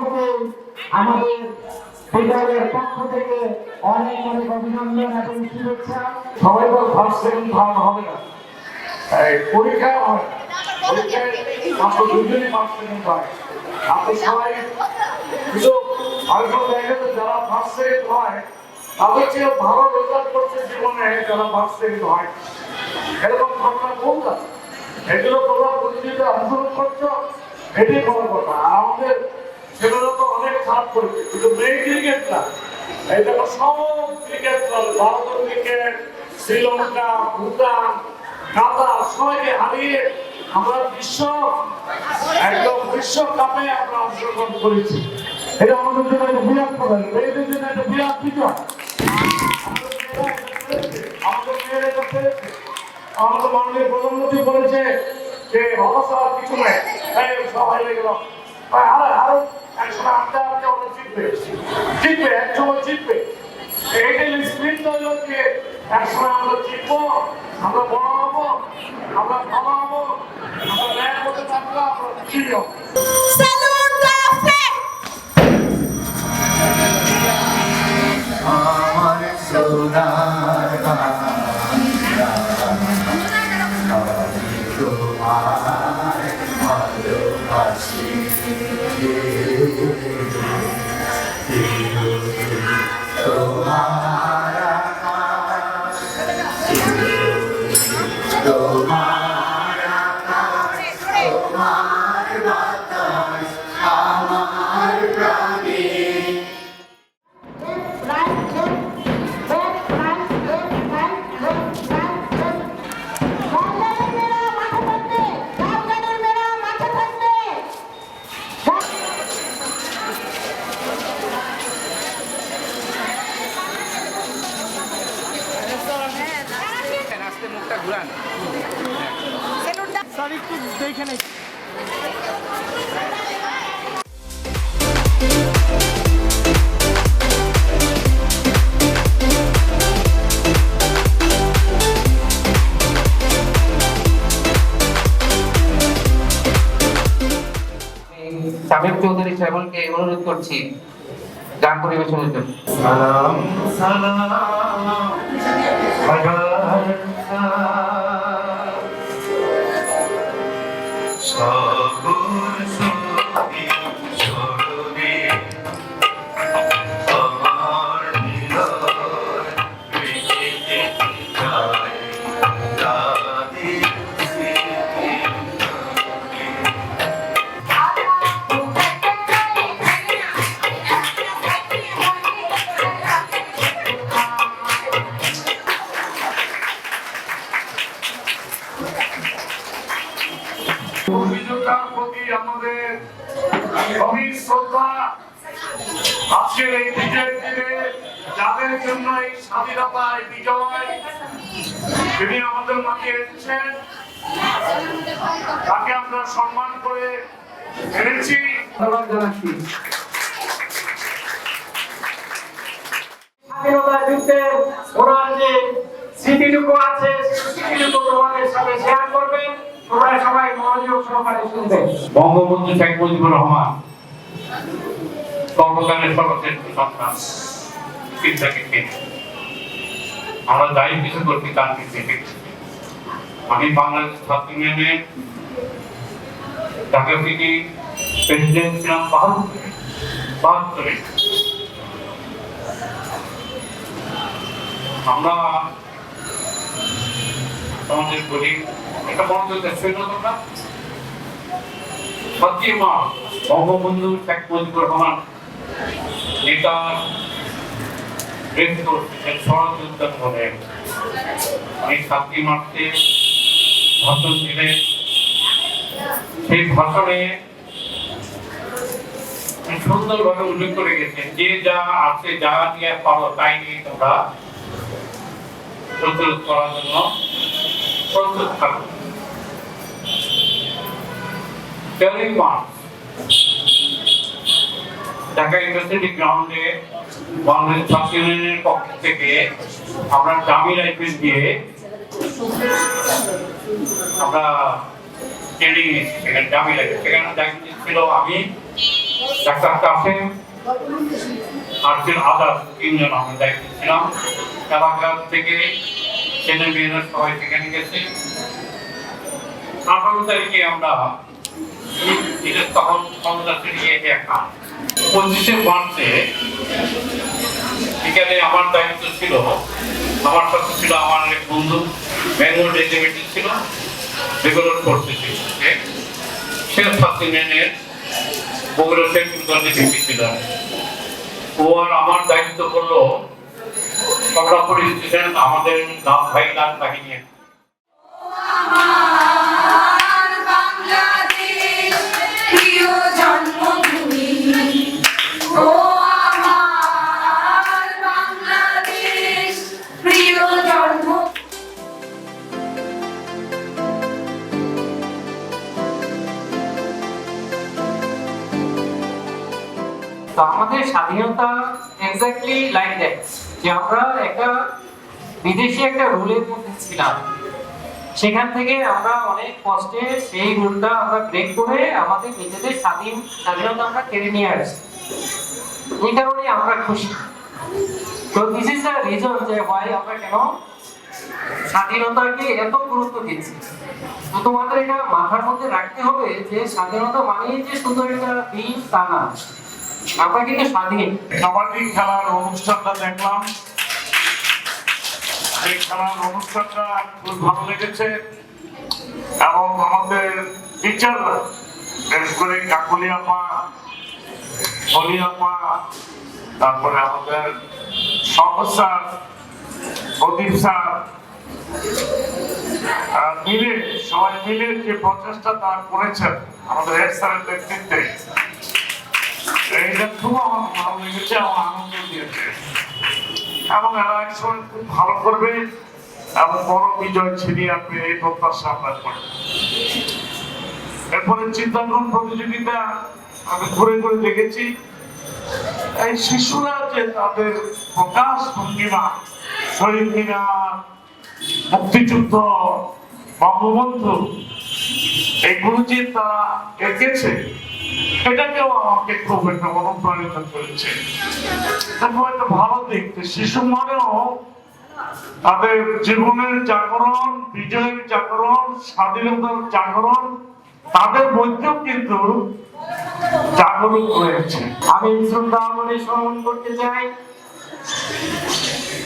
সকলকে আমাদের বিদ্যালয়ের পক্ষ থেকে অনেক অনেক অভিনন্দন এবং শুভেচ্ছা। সবাই তো ফার্স্ট সেকেন্ড থার্ড হবে না, পরীক্ষা হয়, পরীক্ষায় মাত্র দুজনই ফার্স্ট সেকেন্ড হয়। আপনি সবাই কিন্তু আরেকটা জায়গাতে যারা ফার্স্ট সেকেন্ড হয় তাদের চেয়ে ভালো রেজাল্ট করছে জীবনে যারা ফার্স্ট সেকেন্ড হয়, এরকম ঘটনা কোন আছে? এগুলো তোমরা প্রতিযোগিতা অংশগ্রহণ করছো, এটাই বড় কথা। আর আমাদের ছেলেরা তো অনেক খারাপ করেছে, কিন্তু মেয়ে ক্রিকেট না, এই দেখো সব ক্রিকেট দল, ভারতের ক্রিকেট, শ্রীলঙ্কা, ভুটান, কাতার সবাইকে হারিয়ে আমরা একদম বিশ্বকাপে আমরা অংশগ্রহণ করেছি। এটা আমাদের জন্য একটা বিরাট কথা, মেয়েদের জন্য একটা বিরাট বিজয়। আমাদের মেয়েরা এটা পেরেছে। আমাদের মাননীয় প্রধানমন্ত্রী বলেছে যে হতাশা আর কিছু নাই, সবাই লেগে গেল আরো একসময় আস্তে আস্তে ওরা জিতবে একসময় জিতবে। এইটাই স্প্রিট হইল যে একসময় আমরা জিতবো, আমরা বড় হবো, আমরা ভালো হবো, আমরা ন্যায় করতে থাকবো, আমরা বিজয়ী হবো। আমার সোনার বাংলা, আমি তোমায় ভালোবাসি, তোমার আকাশ, তোমার আকাশ, তোমার বাতাস, আমার প্রাণে। মুখটা ঘুরান স্যার একটু দেখে নেই। সামিম চৌধুরী শ্যামলকে অনুরোধ করছি গান পরিবেশনের জন্য। সালাম সালাম সকল শক্তি স্মরণে আমার হৃদয় রেখে যেতে চাই তাদের স্মৃতি। অভিযোগটার প্রতি আমাদের গভীর শ্রদ্ধা। আজকের এই বিজয়ের দিনে যাদের জন্য এই স্বাধীনতার বিজয় তিনি আমাদের মাঝে এসেছেন, তাকে আমরা সম্মান করে এনেছি। ধন্যবাদ জানাচ্ছি। স্বাধীনতা যুদ্ধে ওনার যে স্মৃতিটুকু আছে স্মৃতিটুকু তোমাদের সাথে শেয়ার করবেন, তোমরা সবাই মনোযোগ সহকারে শুনবেন। বঙ্গবন্ধু শেখ মুজিবুর রহমান সর্বকালের সর্বশ্রেষ্ঠ সন্তান, আমরা যাই কিছু করছি তার পিছিয়ে। আমি বাংলাদেশ ছাত্র ইউনিয়নের ঢাকা সিটি প্রেসিডেন্ট ছিলাম ৭২-এ। আমরা আমাদের বলি এটা মনোযোগ দেখছেন না তোমরা? ৭ই মার্চ বঙ্গবন্ধু শেখ মুজিবুর রহমান নেতার ষড়যন্ত্র বলে এই ৭ই মার্চে ভাষণ দিলেন। সেই ভাষণে সুন্দরভাবে উল্লেখ করে গেছেন যে যা আছে, যা নিয়ে পারো তাই নিয়ে তোমরা প্রতিরোধ করার জন্য প্রস্তুত থাকো। 13 মার্চ ঢাকা ইউনিভার্সিটি গ্রাউন্ডে বাংলাদেশ ছাত্র ইউনিয়নের পক্ষ থেকে আমরা দামি রাইফেল দিয়ে আমরা ট্রেনিং নিয়েছি। সেখানে দামি রাইফেল, সেখানে দায়িত্ব ছিল আমি, ডাক্তার কাসেম, আরফিন আজাদ, তিনজন আমরা দায়িত্ব ছিলাম। এলাকার থেকে ছেলে মেয়েরা সবাই সেখানে গেছে। 18 তারিখে আমরা তখন সন্ত্রাসী নিয়ে একা 25শে মার্চে এখানে আমার দায়িত্ব ছিল, আমার সাথে ছিল আমার এক বন্ধু ব্যাঙ্গলোর রেজিমেন্টে ছিল, রেগুলার ফোর্সে ছিল, শেখ হাসিনের বগুড়া শেখ ডিউটি ছিল। ও আর আমার দায়িত্ব করলো কমলাপুর স্টেশন আমাদের ভাই লাল বাহিনী। আমার বাংলাদেশ প্রিয় জন্মভূমি, ও আমার বাংলাদেশ প্রিয় জন্মভূমি। তো আমাদের স্বাধীনতা এক্স্যাক্টলি লাইক দ্যাট, যে আমরা একটা বিদেশি একটা রুলের মধ্যে ছিলাম, সেখান থেকে আমরা অনেক কষ্টে সেই রুলটা আমরা ব্রেক করে আমাদের নিজেদের স্বাধীনতা আমরা কেড়ে নিয়ে আসছি। এই কারণে আমরা খুশি। তো দিস ইজ দ্য রিজন যে ভাই আমরা কেন স্বাধীনতাকে এত গুরুত্ব দিচ্ছি। তো তোমাদের এটা মাথার মধ্যে রাখতে হবে যে স্বাধীনতা মানেই যে শুধু একটা দিন তা না, আমরা কিন্তু স্বাধীন। কাবাডি খেলার অনুষ্ঠানটা দেখলাম, এই খেলার অনুষ্ঠানটা খুব ভালো লেগেছে এবং আমাদের টিচাররা, বিশেষ করে কাকুলি আপা, হলি আপা, তারপরে আমাদের সহজ স্যার, প্রদীপ স্যার মিলে, সবাই মিলে যে প্রচেষ্টা তারা করেছেন আমাদের হেড স্যারের নেতৃত্বে, এইটা খুব আমার ভালো লেগেছে, আমার আনন্দ দিয়েছে এবং এরা একসময় খুব ভালো করবে এবং বড় বিজয় ছিনিয়ে আনবে এই প্রত্যাশা আমরা করি। এরপরে চিত্রাঙ্কন প্রতিযোগিতা আমি ঘুরে ঘুরে দেখেছি, এই শিশুরা যে তাদের প্রকাশ ভঙ্গিমা, শহীদ মিনার, মুক্তিযুদ্ধ, বঙ্গবন্ধু, এগুলো যে তারা এঁকেছে, এটাকেও আমাকে খুব একটা অনুপ্রাণিত করেছে। খুব একটা ভালো দেখতে, শিশু মানেও তাদের জীবনের জাগরণ, বিজয়ের জাগরণ, স্বাধীনতার জাগরণ, তাদের মধ্যেও কিন্তু জাগরণ রয়েছে। আমি শ্রদ্ধা মনে স্মরণ করতে চাই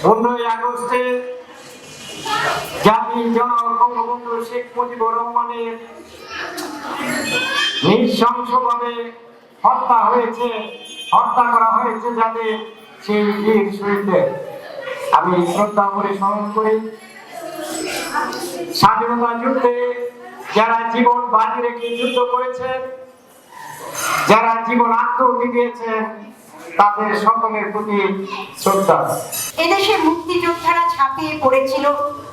15ই আগস্টে জাতির জনক বঙ্গবন্ধু শেখ মুজিবুর রহমানের নৃশংসভাবে হত্যা করা হয়েছে যাদের সেই বীর শহীদদের আমি শ্রদ্ধা করে স্মরণ করি। স্বাধীনতা যুদ্ধে যারা জীবন বাজি রেখে যুদ্ধ করেছেন, যারা জীবন আত্মহতি দিয়েছেন, তাদের সকলের প্রতি শ্রদ্ধা। এদেশে মুক্তিযোদ্ধারা ঝাঁপিয়ে পড়েছিল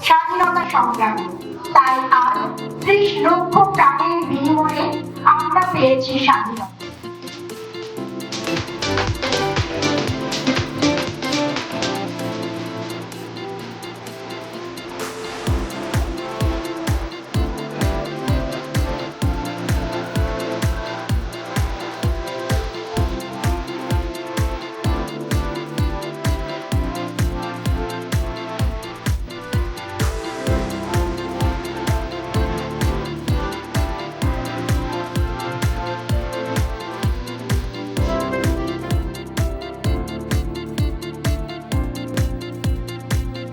স্বাধীনতা সংগ্রামে, তাই আজ 30 লক্ষ প্রাণের বিনিময়ে আমরা পেয়েছি স্বাধীনতা।